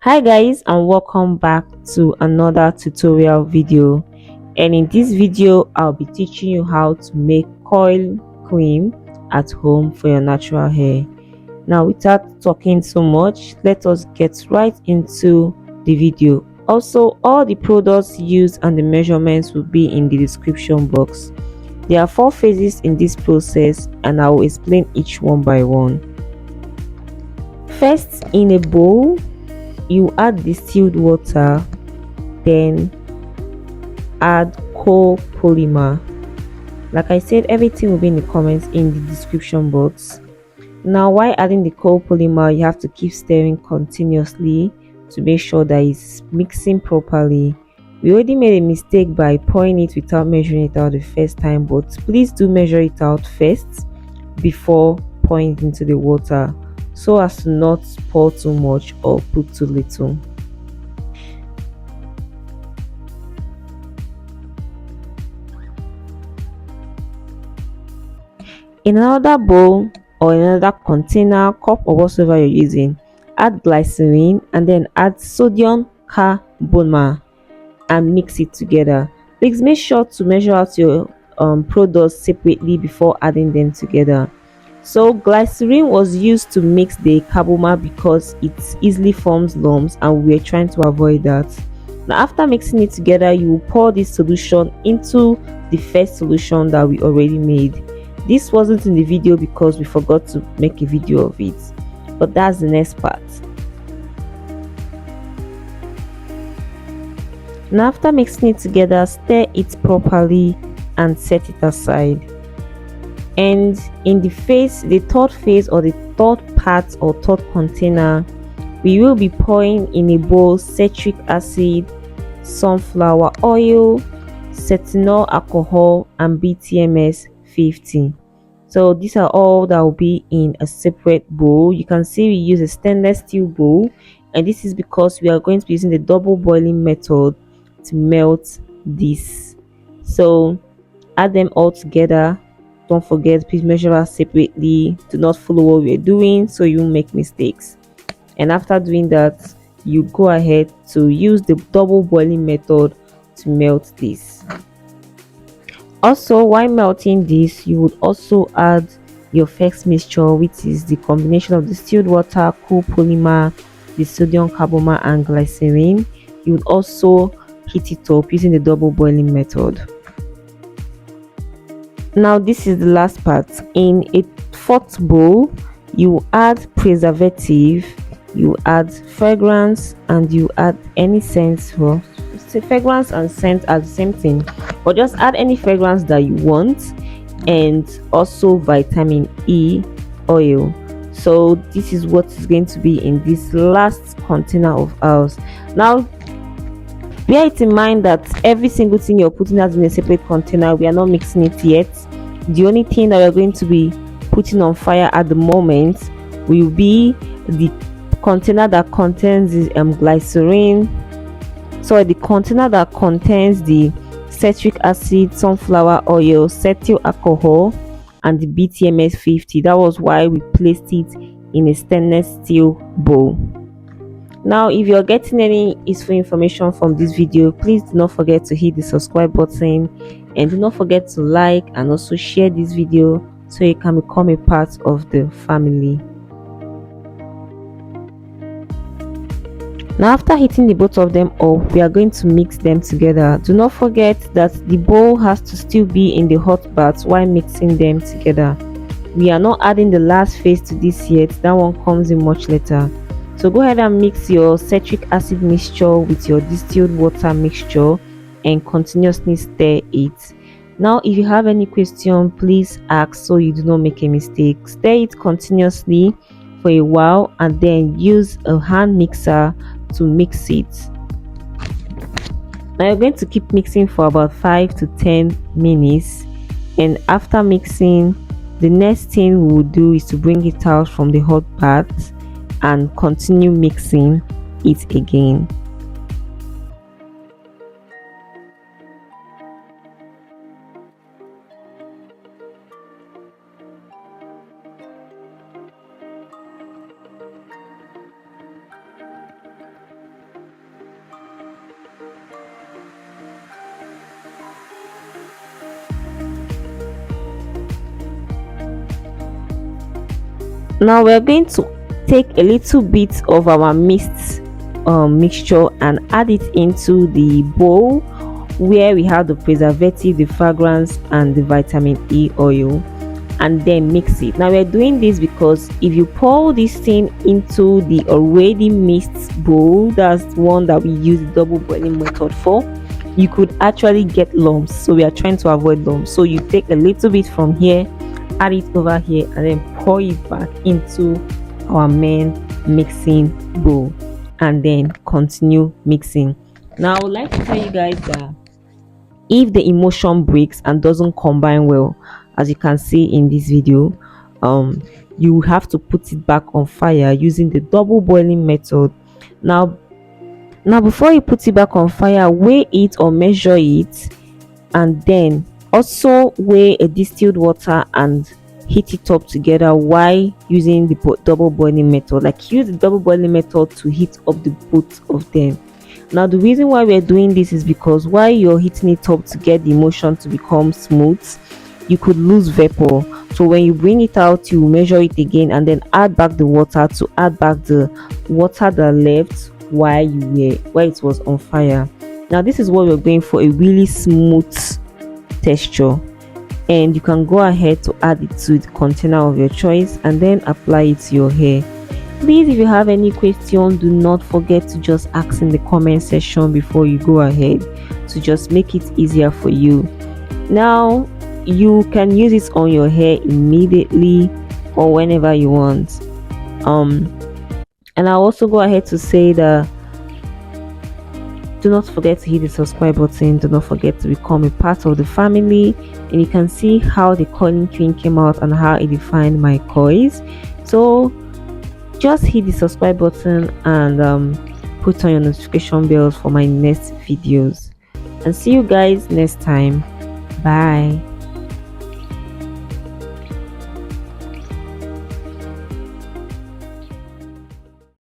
Hi guys, and welcome back to another tutorial video. And in this video I'll be teaching you how to make coil cream at home for your natural hair. Now without talking so much, let us get right into the video. Also, all the products used and the measurements will be in the description box. There are 4 phases in this process and I will explain each one by one. First, in a bowl you add distilled water, then add copolymer. Like I said, everything will be in the comments in the description box. Now while adding the copolymer, you have to keep stirring continuously to make sure that it's mixing properly. We already made a mistake by pouring it without measuring it out the first time, but please do measure it out first before pouring it into the water, so as to not pour too much or put too little. In another bowl or in another container, cup or whatever you're using, add glycerin and then add sodium carbomer and mix it together. Please make sure to measure out your products separately before adding them together. So glycerin was used to mix the carbomer because it easily forms lumps and we're trying to avoid that. Now after mixing it together, you will pour this solution into the first solution that we already made. This wasn't in the video because we forgot to make a video of it, but that's the next part. Now after mixing it together, stir it properly and set it aside. And in the third phase or the third part or third container, we will be pouring in a bowl citric acid, sunflower oil, cetyl alcohol and BTMS 50. So these are all that will be in a separate bowl. You can see we use a stainless steel bowl, and this is because we are going to be using the double boiling method to melt this. So add them all together. Don't forget, please measure out separately. Do not follow what we're doing so you won't make mistakes. And after doing that, you go ahead to use the double boiling method to melt this. Also, while melting this, you would also add your first mixture, which is the combination of distilled water, copolymer, the sodium carbomer and glycerin. You would also heat it up using the double boiling method. Now this is the last part. In a fourth bowl, you add preservative, you add fragrance, and you add any scent. For fragrance and scent are the same thing, but just add any fragrance that you want, and also vitamin E oil. So this is what is going to be in this last container of ours. Now bear it in mind that every single thing you're putting as in a separate container, we are not mixing it yet. The only thing that we're going to be putting on fire at the moment will be the container that contains the glycerin. So the container that contains the citric acid, sunflower oil, cetyl alcohol and the BTMS 50. That was why we placed it in a stainless steel bowl. Now if you're getting any useful information from this video, please do not forget to hit the subscribe button and do not forget to like and also share this video so you can become a part of the family. Now after heating the both of them up, we are going to mix them together. Do not forget that the bowl has to still be in the hot bath while mixing them together. We are not adding the last phase to this yet, that one comes in much later. So go ahead and mix your citric acid mixture with your distilled water mixture and continuously stir it. Now if you have any question, please ask so you do not make a mistake. Stir it continuously for a while and then use a hand mixer to mix it. Now you're going to keep mixing for about 5 to 10 minutes, and after mixing, the next thing we will do is to bring it out from the hot bath and continue mixing it again. Now we're going to take a little bit of our mist mixture and add it into the bowl where we have the preservative, the fragrance, and the vitamin E oil, and then mix it. Now we're doing this because if you pour this thing into the already mixed bowl, that's one that we use the double boiling method for, you could actually get lumps. So we are trying to avoid lumps. So you take a little bit from here, add it over here, and then pour it back into our main mixing bowl, and then continue mixing. Now I would like to tell you guys that if the emulsion breaks and doesn't combine well, as you can see in this video, you have to put it back on fire using the double boiling method. Now before you put it back on fire, weigh it or measure it, and then also weigh a distilled water and heat it up together while using the double boiling method. Like, use the double boiling method to heat up the both of them. Now the reason why we're doing this is because while you're heating it up to get the emulsion to become smooth, you could lose vapor. So when you bring it out, you measure it again and then add back the water to add back the water that left while it was on fire. Now this is what we're going for, a really smooth texture, and you can go ahead to add it to the container of your choice and then apply it to your hair. Please, if you have any question, do not forget to just ask in the comment section before you go ahead, to just make it easier for you. Now you can use it on your hair immediately or whenever you want. And I'll also go ahead to say that do not forget to hit the subscribe button. Do not forget to become a part of the family, and you can see how the coiling queen came out and how it defined my coils. So just hit the subscribe button and put on your notification bells for my next videos, and see you guys next time. Bye.